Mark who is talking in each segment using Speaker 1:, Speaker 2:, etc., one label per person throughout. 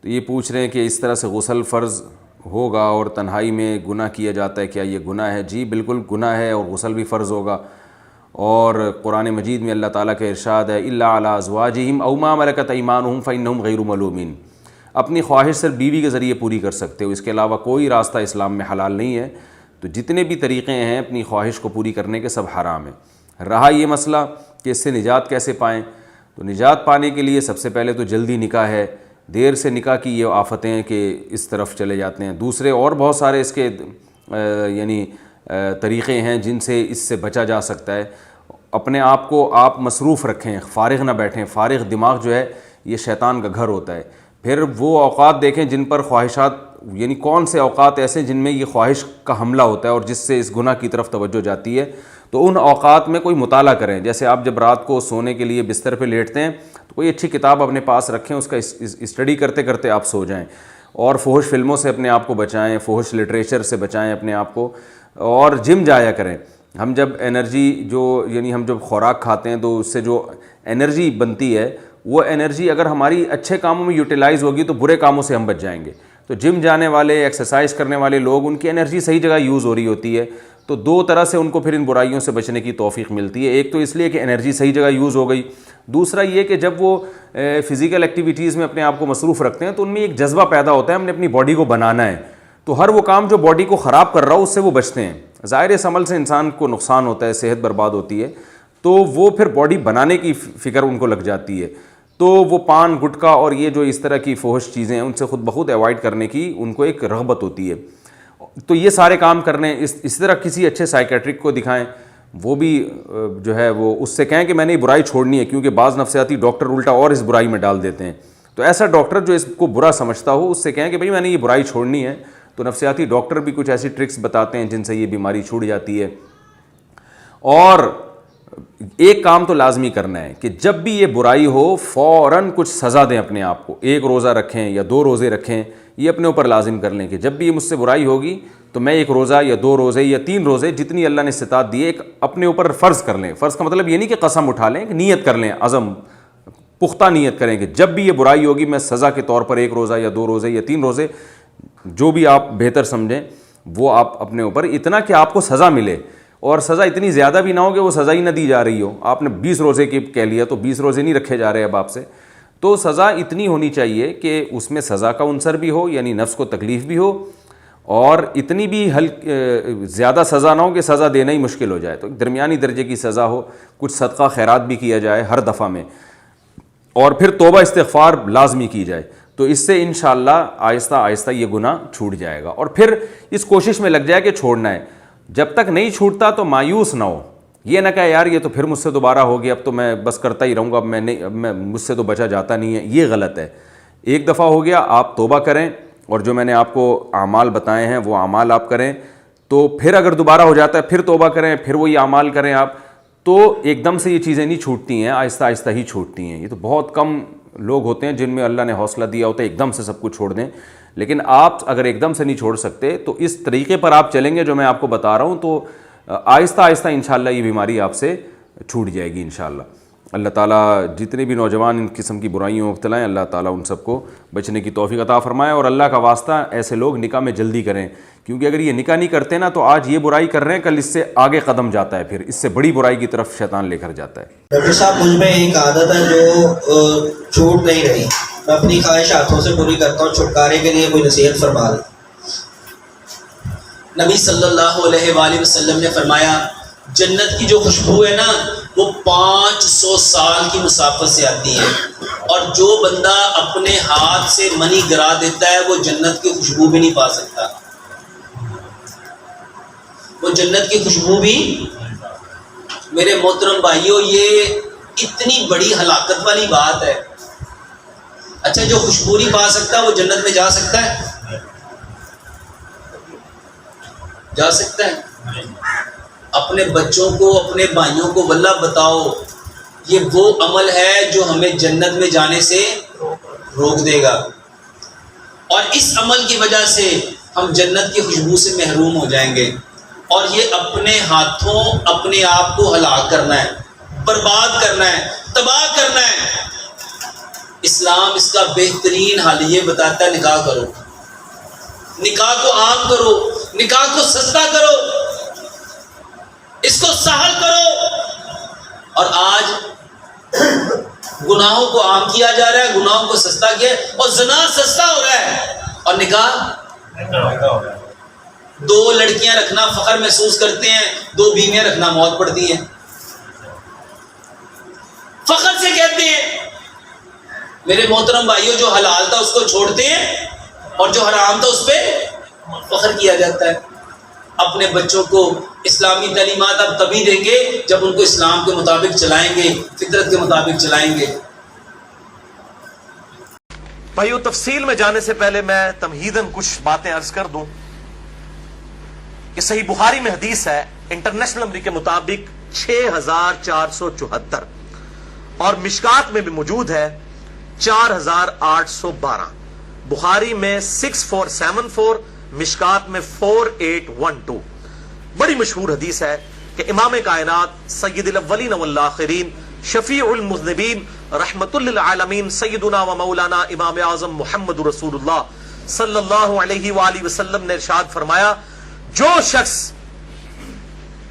Speaker 1: تو یہ پوچھ رہے ہیں کہ اس طرح سے غسل فرض ہوگا اور تنہائی میں گناہ کیا جاتا ہے، کیا یہ گناہ ہے؟ جی بالکل گناہ ہے، اور غسل بھی فرض ہوگا۔ اور قرآن مجید میں اللہ تعالیٰ کا ارشاد ہے الا علی ازواجہم او ما ملکت ایمانہم فانہم غیر ملومین، اپنی خواہش صرف بیوی کے ذریعے پوری کر سکتے ہو، اس کے علاوہ کوئی راستہ اسلام میں حلال نہیں ہے۔ تو جتنے بھی طریقے ہیں اپنی خواہش کو پوری کرنے کے سب حرام ہیں۔ رہا یہ مسئلہ کہ اس سے نجات کیسے پائیں، تو نجات پانے کے لیے سب سے پہلے تو جلدی نکاح ہے، دیر سے نکاح کی یہ آفتیں ہیں کہ اس طرف چلے جاتے ہیں۔ دوسرے اور بہت سارے اس کے طریقے ہیں جن سے اس سے بچا جا سکتا ہے۔ اپنے آپ کو آپ مصروف رکھیں، فارغ نہ بیٹھیں۔ فارغ دماغ جو ہے یہ شیطان کا گھر ہوتا ہے۔ پھر وہ اوقات دیکھیں جن پر خواہشات، یعنی کون سے اوقات ایسے جن میں یہ خواہش کا حملہ ہوتا ہے اور جس سے اس گناہ کی طرف توجہ جاتی ہے، تو ان اوقات میں کوئی مطالعہ کریں۔ جیسے آپ جب رات کو سونے کے لیے بستر پہ لیٹتے ہیں تو کوئی اچھی کتاب اپنے پاس رکھیں، اس کا اسٹڈی کرتے کرتے آپ سو جائیں، اور فحش فلموں سے اپنے آپ کو بچائیں، فحش لٹریچر سے بچائیں اپنے آپ کو، اور جم جایا کریں۔ ہم جب انرجی یعنی ہم جب خوراک کھاتے ہیں تو اس سے جو انرجی بنتی ہے، وہ انرجی اگر ہماری اچھے کاموں میں یوٹیلائز ہوگی تو برے کاموں سے ہم بچ جائیں گے۔ تو جم جانے والے، ایکسرسائز کرنے والے لوگ، ان کی انرجی صحیح جگہ یوز ہو رہی ہوتی ہے، تو دو طرح سے ان کو پھر ان برائیوں سے بچنے کی توفیق ملتی ہے۔ ایک تو اس لیے کہ انرجی صحیح جگہ یوز ہو گئی، دوسرا یہ کہ جب وہ فزیکل ایکٹیویٹیز میں اپنے آپ کو مصروف رکھتے ہیں تو ان میں ایک جذبہ پیدا ہوتا ہے ہم نے اپنی باڈی کو بنانا ہے، تو ہر وہ کام جو باڈی کو خراب کر رہا ہو اس سے وہ بچتے ہیں۔ ظاہر اس عمل سے انسان کو نقصان ہوتا ہے، صحت برباد ہوتی ہے، تو وہ پھر باڈی بنانے کی فکر ان کو لگ جاتی ہے، تو وہ پان گٹکا اور یہ جو اس طرح کی فحش چیزیں ہیں ان سے خود بخود ایوائڈ کرنے کی ان کو ایک رغبت ہوتی ہے۔ تو یہ سارے کام کرنے، اس طرح کسی اچھے سائیکیٹرک کو دکھائیں، وہ بھی جو ہے وہ اس سے کہیں کہ میں نے یہ برائی چھوڑنی ہے، کیونکہ بعض نفسیاتی ڈاکٹر الٹا اور اس برائی میں ڈال دیتے ہیں۔ تو ایسا ڈاکٹر جو اس کو برا سمجھتا ہو اس سے کہیں کہ بھئی میں نے یہ برائی چھوڑنی ہے، تو نفسیاتی ڈاکٹر بھی کچھ ایسی ٹرکس بتاتے ہیں جن سے یہ بیماری چھوٹ جاتی ہے۔ اور ایک کام تو لازمی کرنا ہے کہ جب بھی یہ برائی ہو فوراً کچھ سزا دیں اپنے آپ کو، ایک روزہ رکھیں یا 2 روزے رکھیں، یہ اپنے اوپر لازم کر لیں کہ جب بھی یہ مجھ سے برائی ہوگی تو میں 1 روزہ یا 2 روزے یا 3 روزے جتنی اللہ نے استطاعت دی ہے ایک اپنے اوپر فرض کر لیں۔ فرض کا مطلب یہ نہیں کہ قسم اٹھا لیں، کہ نیت کر لیں، عزم پختہ نیت کریں کہ جب بھی یہ برائی ہوگی میں سزا کے طور پر 1 روزہ یا 2 روزے یا 3 روزے، جو بھی آپ بہتر سمجھیں وہ آپ اپنے اوپر، اتنا کہ آپ کو سزا ملے، اور سزا اتنی زیادہ بھی نہ ہو کہ وہ سزا ہی نہ دی جا رہی ہو۔ آپ نے 20 روزے کی کہہ لیا تو 20 روزے نہیں رکھے جا رہے اب آپ سے، تو سزا اتنی ہونی چاہیے کہ اس میں سزا کا عنصر بھی ہو، یعنی نفس کو تکلیف بھی ہو، اور اتنی بھی زیادہ سزا نہ ہو کہ سزا دینا ہی مشکل ہو جائے، تو درمیانی درجے کی سزا ہو، کچھ صدقہ خیرات بھی کیا جائے ہر دفعہ میں، اور پھر توبہ استغفار لازمی کی جائے، تو اس سے انشاءاللہ آہستہ آہستہ یہ گناہ چھوٹ جائے گا۔ اور پھر اس کوشش میں لگ جائے کہ چھوڑنا ہے، جب تک نہیں چھوٹتا تو مایوس نہ ہو، یہ نہ کہے یار یہ تو پھر مجھ سے دوبارہ ہو گیا، اب تو میں بس کرتا ہی رہوں گا، مجھ سے تو بچا جاتا نہیں ہے، یہ غلط ہے۔ ایک دفعہ ہو گیا، آپ توبہ کریں، اور جو میں نے آپ کو اعمال بتائے ہیں وہ اعمال آپ کریں، تو پھر اگر دوبارہ ہو جاتا ہے پھر توبہ کریں، پھر وہی اعمال کریں آپ، تو ایک دم سے یہ چیزیں نہیں چھوٹتی ہیں، آہستہ آہستہ ہی چھوٹتی ہیں۔ یہ تو بہت کم لوگ ہوتے ہیں جن میں اللہ نے حوصلہ دیا ہوتا ہے ایک دم سے سب کچھ چھوڑ دیں، لیکن آپ اگر ایک دم سے نہیں چھوڑ سکتے تو اس طریقے پر آپ چلیں گے جو میں آپ کو بتا رہا ہوں، تو آہستہ آہستہ انشاءاللہ یہ بیماری آپ سے چھوٹ جائے گی انشاءاللہ۔ اللہ تعالیٰ جتنے بھی نوجوان ان قسم کی برائیوں میں مبتلا ہیں اللہ تعالیٰ ان سب کو بچنے کی توفیق عطا فرمائے، اور اللہ کا واسطہ ایسے لوگ نکاح میں جلدی کریں، کیونکہ اگر یہ نکاح نہیں کرتے نا تو آج یہ برائی کر رہے ہیں، کل اس سے آگے قدم جاتا ہے، پھر اس سے بڑی برائی کی طرف شیطان لے کر جاتا ہے۔
Speaker 2: ڈاکٹر صاحب مجھ میں ایک عادت ہے جو چھوٹ نہیں رہی، میں اپنی خواہش ہاتھوں سے پوری کرتا ہوں، چھٹکارے کے لیے کوئی نصیحت فرما دیں۔
Speaker 3: نبی صلی اللہ علیہ وآلہ وسلم نے فرمایا جنت کی جو خوشبو ہے نا وہ 500 سال کی مسافت سے آتی ہے، اور جو بندہ اپنے ہاتھ سے منی گرا دیتا ہے وہ جنت کی خوشبو بھی نہیں پا سکتا، وہ جنت کی خوشبو بھی۔ میرے محترم بھائیوں، یہ اتنی بڑی ہلاکت والی بات ہے۔ اچھا، جو خوشبو نہیں پا سکتا وہ جنت میں جا سکتا ہے؟ جا سکتا ہے؟ اپنے بچوں کو، اپنے بھائیوں کو واللہ بتاؤ، یہ وہ عمل ہے جو ہمیں جنت میں جانے سے روک دے گا، اور اس عمل کی وجہ سے ہم جنت کی خوشبو سے محروم ہو جائیں گے، اور یہ اپنے ہاتھوں اپنے آپ کو ہلاک کرنا ہے، برباد کرنا ہے، تباہ کرنا ہے۔ اسلام اس کا بہترین حل یہ بتاتا ہے نکاح کرو، نکاح کو عام کرو، نکاح کو سستا کرو، اس کو سہل کرو۔ اور آج گناہوں کو عام کیا جا رہا ہے، گناہوں کو سستا کیا ہے، اور زنا سستا ہو رہا ہے اور نکاح۔ دو لڑکیاں رکھنا فخر محسوس کرتے ہیں، دو بیویاں رکھنا موت پڑتی ہے، فخر سے کہتے ہیں۔ میرے محترم بھائیوں، جو حلال تھا اس کو چھوڑتے ہیں اور جو حرام تھا اس پہ فخر کیا جاتا ہے۔ اپنے بچوں کو اسلامی تعلیمات اب تبھی دیں گے جب ان کو اسلام کے مطابق چلائیں گے، فطرت کے مطابق چلائیں گے۔
Speaker 4: بھائیو، تفصیل میں جانے سے پہلے میں تمہیداً کچھ باتیں عرض کر دوں کہ صحیح بخاری میں حدیث ہے، انٹرنیشنل نمبر کے مطابق 6474 اور مشکات میں بھی موجود ہے 4812۔ بخاری میں 6474، مشکات میں 4812۔ بڑی مشہور حدیث ہے کہ امام کائنات سید الاولین والآخرین شفیع المذنبین رحمت للعالمین سیدنا و مولانا امام اعظم محمد رسول اللہ صلی اللہ علیہ وآلہ وسلم نے ارشاد فرمایا، جو شخص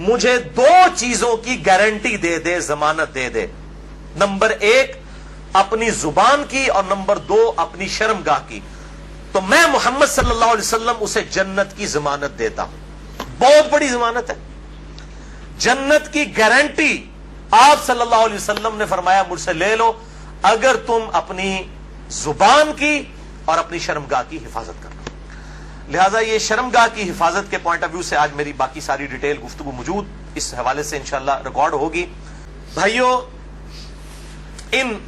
Speaker 4: مجھے دو چیزوں کی گارنٹی دے دے، ضمانت دے دے، نمبر 1 اپنی زبان کی اور نمبر 2 اپنی شرمگاہ کی، تو میں محمد صلی اللہ علیہ وسلم اسے جنت کی ضمانت دیتا ہوں۔ بہت بڑی ضمانت ہے، جنت کی گارنٹی آپ صلی اللہ علیہ وسلم نے فرمایا مجھ سے لے لو اگر تم اپنی زبان کی اور اپنی شرمگاہ کی حفاظت کر لو۔ لہذا یہ شرمگاہ کی حفاظت کے پوائنٹ آف ویو سے آج میری باقی ساری ڈیٹیل گفتگو موجود اس حوالے سے انشاءاللہ ریکارڈ ہوگی۔ بھائیو، ان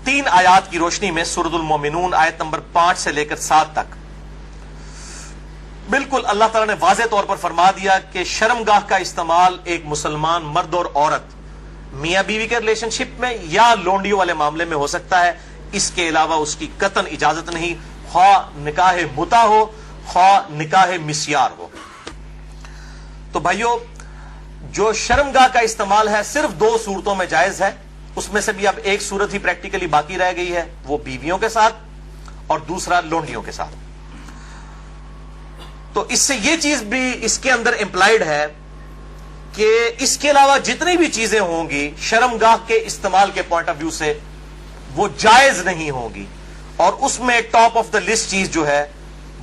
Speaker 4: 3 آیات کی روشنی میں سورۃ المومنون آیت نمبر 5 سے لے کر 7 تک بالکل اللہ تعالیٰ نے واضح طور پر فرما دیا کہ شرمگاہ کا استعمال ایک مسلمان مرد اور عورت میاں بیوی کے ریلیشن شپ میں یا لونڈیوں والے معاملے میں ہو سکتا ہے، اس کے علاوہ اس کی قطعاً اجازت نہیں، خواہ نکاح متع ہو خواہ نکاح مسیار ہو۔ تو بھائیو، جو شرمگاہ کا استعمال ہے صرف 2 صورتوں میں جائز ہے، اس میں سے بھی اب ایک صورت ہی پریکٹیکلی باقی رہ گئی ہے، وہ بیویوں کے ساتھ اور دوسرا لونڈیوں کے ساتھ۔ تو اس سے یہ چیز بھی اس کے اندر امپلائیڈ ہے کہ اس کے علاوہ جتنی بھی چیزیں ہوں گی شرمگاہ کے استعمال کے پوائنٹ آف ویو سے وہ جائز نہیں ہوں گی، اور اس میں ٹاپ آف دا لسٹ چیز جو ہے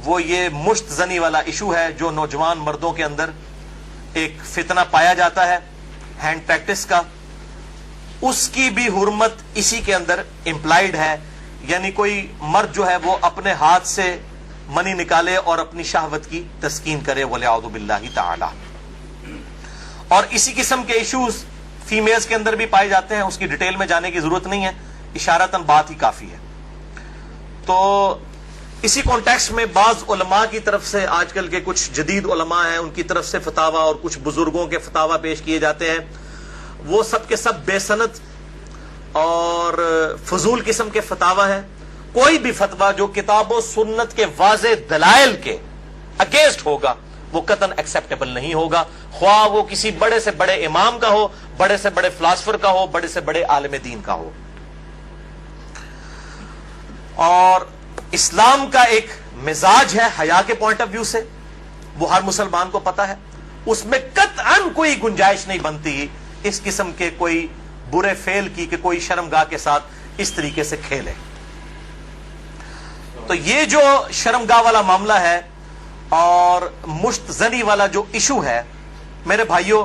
Speaker 4: وہ یہ مشت زنی والا ایشو ہے، جو نوجوان مردوں کے اندر ایک فتنہ پایا جاتا ہے ہینڈ پریکٹس کا، اس کی بھی حرمت اسی کے اندر امپلائیڈ ہے۔ یعنی کوئی مرد جو ہے وہ اپنے ہاتھ سے منی نکالے اور اپنی شہوت کی تسکین کرے، وَلِعَوْذُ بِاللَّهِ تَعَالَى۔ اور اسی قسم کے ایشوز فیمیلز کے اندر بھی پائے جاتے ہیں، اس کی ڈیٹیل میں جانے کی ضرورت نہیں ہے، اشارتاً بات ہی کافی ہے۔ تو اسی کانٹیکسٹ میں بعض علماء کی طرف سے، آج کل کے کچھ جدید علماء ہیں ان کی طرف سے فتاویٰ اور کچھ بزرگوں کے فتاویٰ پیش کیے جاتے ہیں، وہ سب کے سب بے سند اور فضول قسم کے فتاویٰ ہیں۔ کوئی بھی فتویٰ جو کتاب و سنت کے واضح دلائل کے اگینسٹ ہوگا وہ قطعاً ایکسیپٹیبل نہیں ہوگا، خواہ وہ کسی بڑے سے بڑے امام کا ہو، بڑے سے بڑے فلاسفر کا ہو، بڑے سے بڑے عالم دین کا ہو۔ اور اسلام کا ایک مزاج ہے حیا کے پوائنٹ آف ویو سے، وہ ہر مسلمان کو پتا ہے، اس میں قطعاً کوئی گنجائش نہیں بنتی اس قسم کے کوئی برے فعل کی کہ کوئی شرمگاہ کے ساتھ اس طریقے سے کھیلے۔ تو یہ جو شرمگاہ والا معاملہ ہے اور مشت زنی والا جو ایشو ہے میرے بھائیوں،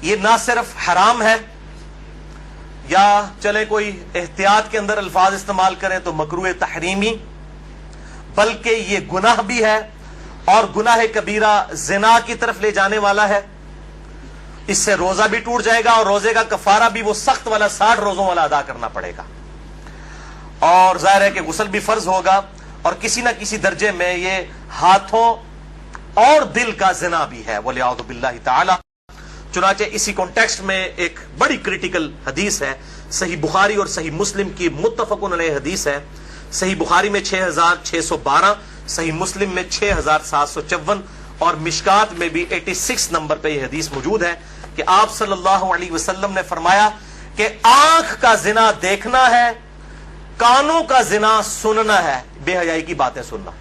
Speaker 4: یہ نہ صرف حرام ہے یا چلے کوئی احتیاط کے اندر الفاظ استعمال کریں تو مکروہ تحریمی، بلکہ یہ گناہ بھی ہے، اور گناہ کبیرہ زنا کی طرف لے جانے والا ہے۔ اس سے روزہ بھی ٹوٹ جائے گا اور روزے کا کفارہ بھی وہ سخت والا 60 روزوں والا ادا کرنا پڑے گا، اور ظاہر ہے کہ غسل بھی فرض ہوگا، اور کسی نہ کسی درجے میں یہ ہاتھوں اور دل کا زنا بھی ہے، وَلِعَوْذُ بِاللَّهِ تَعَالَى۔ چنانچہ اسی کانٹیکسٹ میں ایک بڑی کریٹیکل حدیث ہے، صحیح بخاری اور صحیح مسلم کی متفقن علیہ حدیث ہے۔ صحیح بخاری میں 6612، صحیح مسلم میں 6754 اور مشکات میں بھی 86 نمبر پہ یہ حدیث موجود ہے کہ آپ صلی اللہ علیہ وسلم نے فرمایا کہ آنکھ کا زنا دیکھنا ہے کانوں کا زنا سننا ہے، بے حیائی کی باتیں سننا،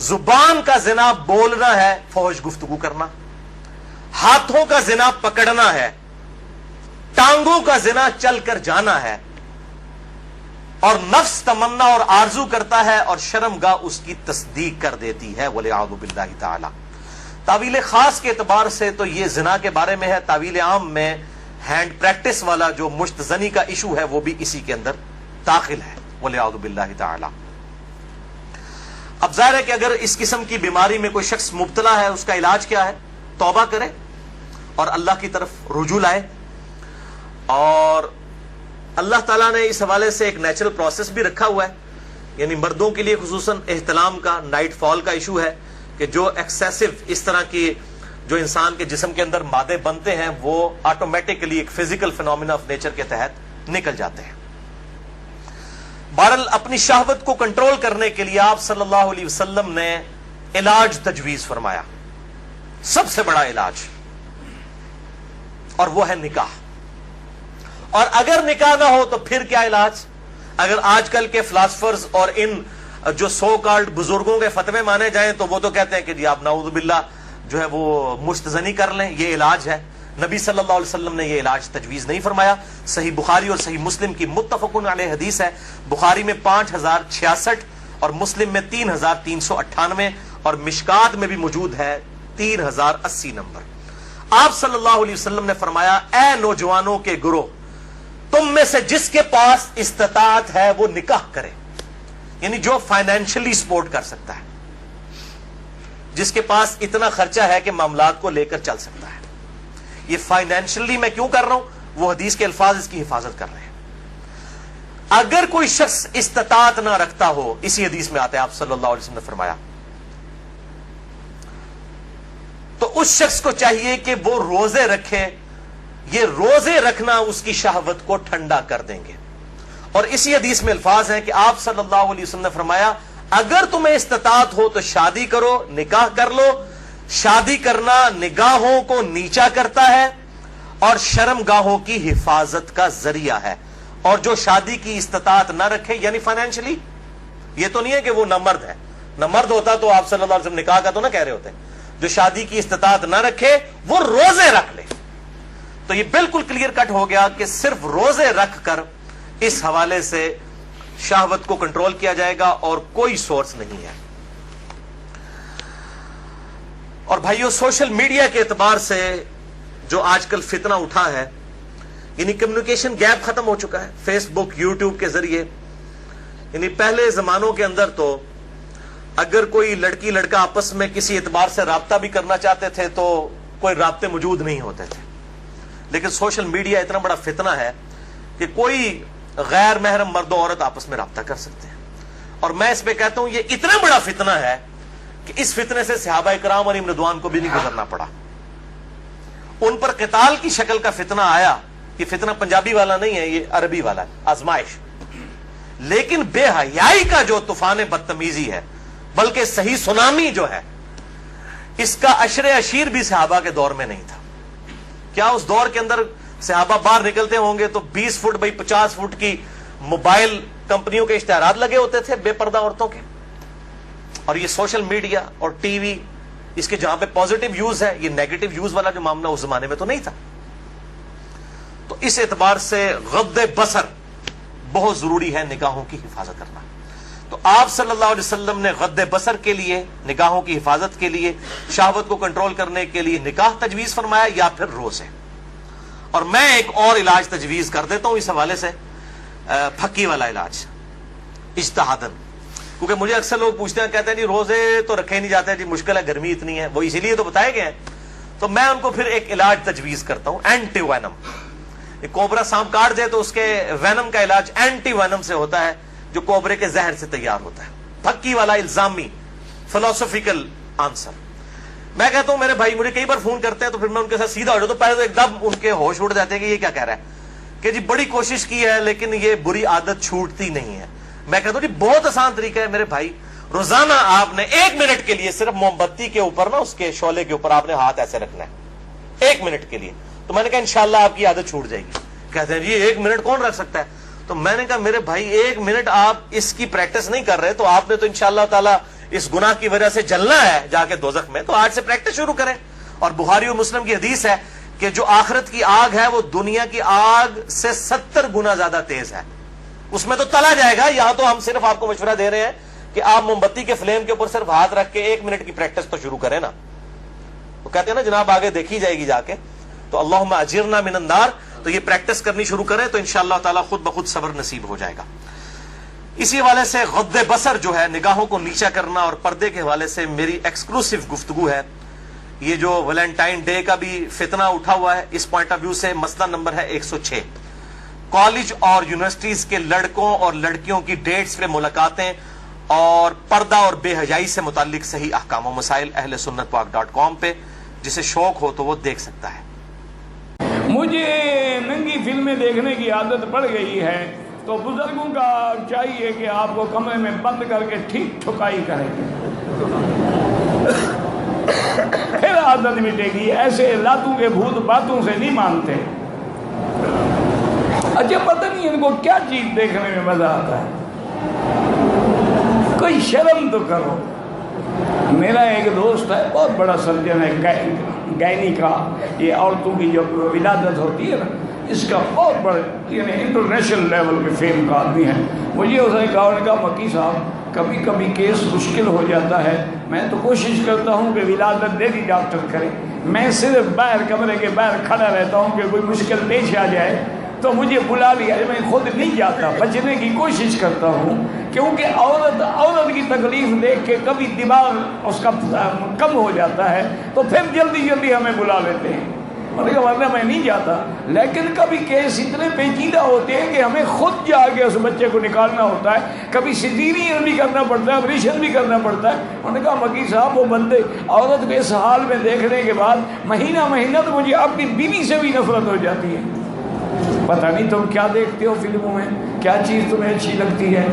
Speaker 4: زبان کا زنا بولنا ہے، فحش گفتگو کرنا، ہاتھوں کا زنا پکڑنا ہے، ٹانگوں کا زنا چل کر جانا ہے، اور نفس تمنا اور آرزو کرتا ہے اور شرمگاہ اس کی تصدیق کر دیتی ہے، وَلِعَاذُ بِاللَّهِ تعالی۔ تعویل خاص کے اعتبار سے تو یہ زنا کے بارے میں ہے، تعویل عام میں ہینڈ پریکٹس والا جو مشت زنی کا ایشو ہے وہ بھی اسی کے اندر داخل ہے، وَلِعَاذُ بِاللَّهِ تعالی۔ اب ظاہر ہے کہ اگر اس قسم کی بیماری میں کوئی شخص مبتلا ہے، اس کا علاج کیا ہے؟ توبہ کرے اور اللہ کی طرف رجوع لائے، اور اللہ تعالیٰ نے اس حوالے سے ایک نیچرل پروسیس بھی رکھا ہوا ہے، یعنی مردوں کے لیے خصوصاً احتلام کا، نائٹ فال کا ایشو ہے کہ جو ایکسیسو اس طرح کی جو انسان کے جسم کے اندر مادے بنتے ہیں وہ آٹومیٹکلی ایک فزیکل فینومینا آف نیچر کے تحت نکل جاتے ہیں۔ بہرحال اپنی شہوت کو کنٹرول کرنے کے لیے آپ صلی اللہ علیہ وسلم نے علاج تجویز فرمایا، سب سے بڑا علاج، اور وہ ہے نکاح۔ اور اگر نکاح نہ ہو تو پھر کیا علاج؟ اگر آج کل کے فلاسفرز اور ان جو سو کالڈ بزرگوں کے فتوے مانے جائیں تو وہ تو کہتے ہیں کہ جی آپ نعوذ باللہ جو ہے وہ مستزنی کر لیں، یہ علاج ہے۔ نبی صلی اللہ علیہ وسلم نے یہ علاج تجویز نہیں فرمایا۔ صحیح بخاری اور صحیح مسلم کی متفقن علیہ حدیث ہے، بخاری میں 5066 اور مسلم میں 3398 اور مشکات میں بھی موجود ہے 3080 نمبر۔ آپ صلی اللہ علیہ وسلم نے فرمایا، اے نوجوانوں کے گروہ، تم میں سے جس کے پاس استطاعت ہے وہ نکاح کرے، یعنی جو فائنینشلی سپورٹ کر سکتا ہے، جس کے پاس اتنا خرچہ ہے کہ معاملات کو لے کر چل سکتا ہے۔ یہ فائنینشلی میں کیوں کر رہا ہوں؟ وہ حدیث کے الفاظ اس کی حفاظت کر رہے ہیں۔ اگر کوئی شخص استطاعت نہ رکھتا ہو، اسی حدیث میں آتا ہے، آپ صلی اللہ علیہ وسلم نے فرمایا، تو اس شخص کو چاہیے کہ وہ روزے رکھے، یہ روزے رکھنا اس کی شہوت کو ٹھنڈا کر دیں گے۔ اور اسی حدیث میں الفاظ ہیں کہ آپ صلی اللہ علیہ وسلم نے فرمایا، اگر تمہیں استطاعت ہو تو شادی کرو، نکاح کر لو۔ شادی کرنا نگاہوں کو نیچا کرتا ہے اور شرمگاہوں کی حفاظت کا ذریعہ ہے۔ اور جو شادی کی استطاعت نہ رکھے، یعنی فائنینشلی، یہ تو نہیں ہے کہ وہ نہ مرد ہے، نہ مرد ہوتا تو آپ صلی اللہ علیہ وسلم نکاح کا تو نہ کہہ رہے ہوتے، جو شادی کی استطاعت نہ رکھے وہ روزے رکھ لے۔ تو یہ بالکل کلیئر کٹ ہو گیا کہ صرف روزے رکھ کر اس حوالے سے شہوت کو کنٹرول کیا جائے گا اور کوئی سورس نہیں ہے۔ اور بھائیو، سوشل میڈیا کے اعتبار سے جو آج کل فتنہ اٹھا ہے، یعنی کمیونیکیشن گیپ ختم ہو چکا ہے فیس بک، یوٹیوب کے ذریعے۔ یعنی پہلے زمانوں کے اندر تو اگر کوئی لڑکی لڑکا آپس میں کسی اعتبار سے رابطہ بھی کرنا چاہتے تھے تو کوئی رابطے موجود نہیں ہوتے تھے، لیکن سوشل میڈیا اتنا بڑا فتنہ ہے کہ کوئی غیر محرم مرد و عورت آپس میں رابطہ کر سکتے ہیں۔ اور میں اس پہ کہتا ہوں یہ اتنا بڑا فتنہ ہے کہ اس فتنے سے صحابہ کرام علیہم رضوان کو بھی نہیں گزرنا پڑا، ان پر قتال کی شکل کا فتنہ آیا۔ یہ فتنہ پنجابی والا نہیں ہے، یہ عربی والا ہے، آزمائش۔ لیکن بے حیائی کا جو طوفان بدتمیزی ہے، بلکہ صحیح سونامی جو ہے، اس کا عشر عشیر بھی صحابہ کے دور میں نہیں تھا۔ کیا اس دور کے اندر صحابہ باہر نکلتے ہوں گے تو 20 فٹ بائی 50 فٹ کی موبائل کمپنیوں کے اشتہارات لگے ہوتے تھے بے پردہ عورتوں کے؟ اور یہ سوشل میڈیا اور ٹی وی، اس کے جہاں پہ پازیٹیو یوز ہے، یہ نیگیٹو یوز والا جو معاملہ اس زمانے میں تو نہیں تھا۔ تو اس اعتبار سے غض بصر بہت ضروری ہے، نگاہوں کی حفاظت کرنا۔ تو آپ صلی اللہ علیہ وسلم نے غض بصر کے لیے، نگاہوں کی حفاظت کے لیے، شہوت کو کنٹرول کرنے کے لیے نکاح تجویز فرمایا یا پھر روزے۔ اور میں ایک اور علاج تجویز کر دیتا ہوں اس حوالے سے، پھکی والا علاج، اجتہادن۔ کیونکہ مجھے اکثر لوگ پوچھتے ہیں، کہتے ہیں جی روزے تو رکھے نہیں جاتے، جی مشکل ہے، گرمی اتنی ہے، وہ اسی لیے تو بتائے گئے ہیں۔ تو میں ان کو پھر ایک علاج تجویز کرتا ہوں، اینٹی وینم۔ کوبرا سانپ کاٹ دے تو اس کے وینم کا علاج اینٹی وینم سے ہوتا ہے، جو کوبرے کے زہر سے تیار ہوتا ہے۔ پھکی والا الزامی فلسفیکل آنسر۔ میں کہتا ہوں میرے بھائی مجھے کئی بار فون کرتے ہیں تو پھر میں ان کے ساتھ سیدھا ہو جاتا ہوں، پہلے تو ایک دم ان کے ہوش اڑ جاتے ہیں کہ یہ کیا کہہ رہا ہے، کہ جی بڑی کوشش کی ہے لیکن یہ بری عادت چھوٹتی نہیں ہے۔ میں کہتا ہوں جی بہت آسان طریقہ ہے میرے بھائی، روزانہ آپ نے 1 منٹ کے لیے صرف موم بتی کے اوپر نا، اس کے شعلے کے اوپر آپ نے ہاتھ ایسے رکھنا ہے 1 منٹ کے لیے۔ تو میں نے کہا انشاءاللہ آپ کی عادت چھوٹ جائے گی۔ کہتے ہیں جی 1 منٹ کون رکھ سکتا ہے؟ تو میں نے کہا میرے بھائی 1 منٹ آپ اس کی پریکٹس نہیں کر رہے تو آپ نے تو انشاءاللہ تعالی اس گناہ کی وجہ سے جلنا ہے جا کے دوزخ میں, تو آج سے پریکٹس شروع کریں. اور بخاری و مسلم کی حدیث ہے کہ جو آخرت کی آگ ہے وہ دنیا کی آگ سے 70 گنا زیادہ تیز ہے, اس میں تو تلا جائے گا. یہاں تو ہم صرف آپ کو مشورہ دے رہے ہیں کہ آپ موم بتی کے فلیم کے اوپر صرف ہاتھ رکھ کے 1 منٹ کی پریکٹس تو شروع کریں نا. تو کہتے ہیں نا جناب آگے دیکھی جائے گی جا کے, تو اللہم اجرنا من النار, تو یہ پریکٹس کرنی شروع کریں تو انشاءاللہ تعالی خود بخود صبر نصیب ہو جائے گا. اسی حوالے سے غض بصر جو ہے, نگاہوں کو نیچا کرنا, اور پردے کے حوالے سے میری ایکسکلوسیو گفتگو ہے. یہ جو ویلنٹائن ڈے کا بھی فتنہ اٹھا ہوا ہے, اس پوائنٹ آف ویو سے مسئلہ نمبر ہے 106. کالج اور یونیورسٹیز کے لڑکوں اور لڑکیوں کی ڈیٹس پہ ملاقاتیں اور پردہ اور بے حیائی سے متعلق صحیح احکام و مسائل اہل سنت پاک .com پہ, جسے شوق ہو تو وہ دیکھ سکتا ہے.
Speaker 5: مجھے ننگی فلمیں دیکھنے کی عادت پڑ گئی ہے, تو بزرگوں کا چاہیے کہ آپ کو کمرے میں بند کر کے ٹھیک ٹھکائی کریں, پھر عادت مٹے گی. ایسے لاتوں کے بھوت باتوں سے نہیں مانتے. اچھا پتہ نہیں ان کو کیا چیز دیکھنے میں مزہ آتا ہے, کوئی شرم تو کرو. میرا ایک دوست ہے, بہت بڑا سرجن ہے, گائنی کا, یہ عورتوں کی جو ولادت ہوتی ہے نا, اس کا بہت بڑا یعنی انٹرنیشنل لیول کے فیم کا آدمی ہے. مجھے اس نے کہا مکی صاحب کبھی کبھی کیس مشکل ہو جاتا ہے, میں تو کوشش کرتا ہوں کہ ولادت دے دی ڈاکٹر کرے, میں صرف باہر کمرے کے باہر کھڑا رہتا ہوں کہ کوئی مشکل پیش آ جائے تو مجھے بلا لیا, میں خود نہیں جاتا, بچنے کی کوشش کرتا ہوں. کیونکہ عورت کی تکلیف دیکھ کے کبھی دماغ اس کا کم ہو جاتا ہے, تو پھر جلدی جلدی ہمیں بلا لیتے ہیں, ورنہ میں نہیں جاتا. لیکن کبھی کیس اتنے پیچیدہ ہوتے ہیں کہ ہمیں خود جا کے اس بچے کو نکالنا ہوتا ہے, کبھی سیزیرین بھی کرنا پڑتا ہے, آپریشن بھی کرنا پڑتا ہے. انہوں نے کہا مکی صاحب وہ بندے عورت کو اس حال میں دیکھنے کے بعد مہینہ تو مجھے اپنی بیوی سے بھی نفرت ہو جاتی ہے. پتہ نہیں تم کیا دیکھتے ہو فلموں میں, کیا چیز تمہیں اچھی لگتی ہے.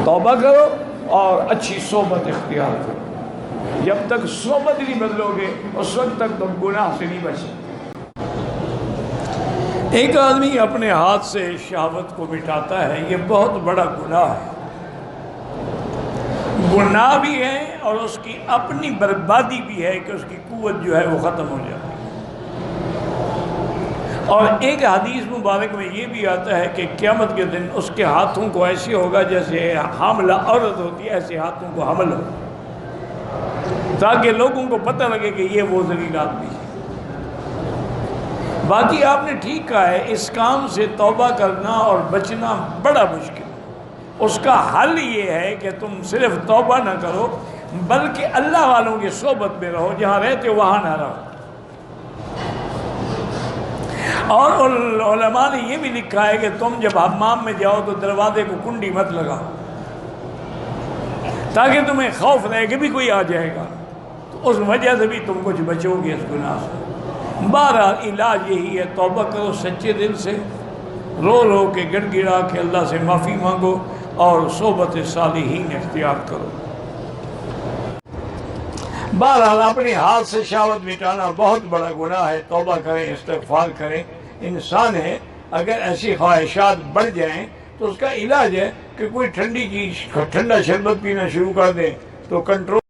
Speaker 5: توبہ کرو اور اچھی صحبت اختیار کرو. جب تک صحبت نہیں بدلو گے اس وقت تک تم گناہ سے نہیں بچ سکتے. ایک آدمی اپنے ہاتھ سے شہوت کو مٹاتا ہے, یہ بہت بڑا گناہ ہے. گناہ بھی ہے اور اس کی اپنی بربادی بھی ہے کہ اس کی قوت جو ہے وہ ختم ہو جاتی ہے. اور ایک حدیث مبارک میں یہ بھی آتا ہے کہ قیامت کے دن اس کے ہاتھوں کو ایسے ہوگا جیسے حاملہ عورت ہوتی ہے, ایسے ہاتھوں کو حمل ہو, تاکہ لوگوں کو پتہ لگے کہ یہ وہ ذلیل آدمی ہے. باقی آپ نے ٹھیک کہا ہے, اس کام سے توبہ کرنا اور بچنا بڑا مشکل ہے. اس کا حل یہ ہے کہ تم صرف توبہ نہ کرو بلکہ اللہ والوں کی صحبت میں رہو, جہاں رہتے وہاں نہ رہو. اور علماء نے یہ بھی لکھا ہے کہ تم جب حمام میں جاؤ تو دروازے کو کنڈی مت لگاؤ, تاکہ تمہیں خوف رہے کہ بھی کوئی آ جائے گا, تو اس وجہ سے بھی تم کچھ بچو گے اس گناہ سے. بہرحال علاج یہی ہے, توبہ کرو سچے دل سے, رو رو کے گڑ گڑا کے اللہ سے معافی مانگو اور صحبت صالحین اختیار کرو. بہرحال اپنے ہاتھ سے شہوت مٹانا بہت بڑا گناہ ہے. توبہ کریں, استغفار کریں. انسان ہے, اگر ایسی خواہشات بڑھ جائیں تو اس کا علاج ہے کہ کوئی ٹھنڈا شربت پینا شروع کر دیں تو کنٹرول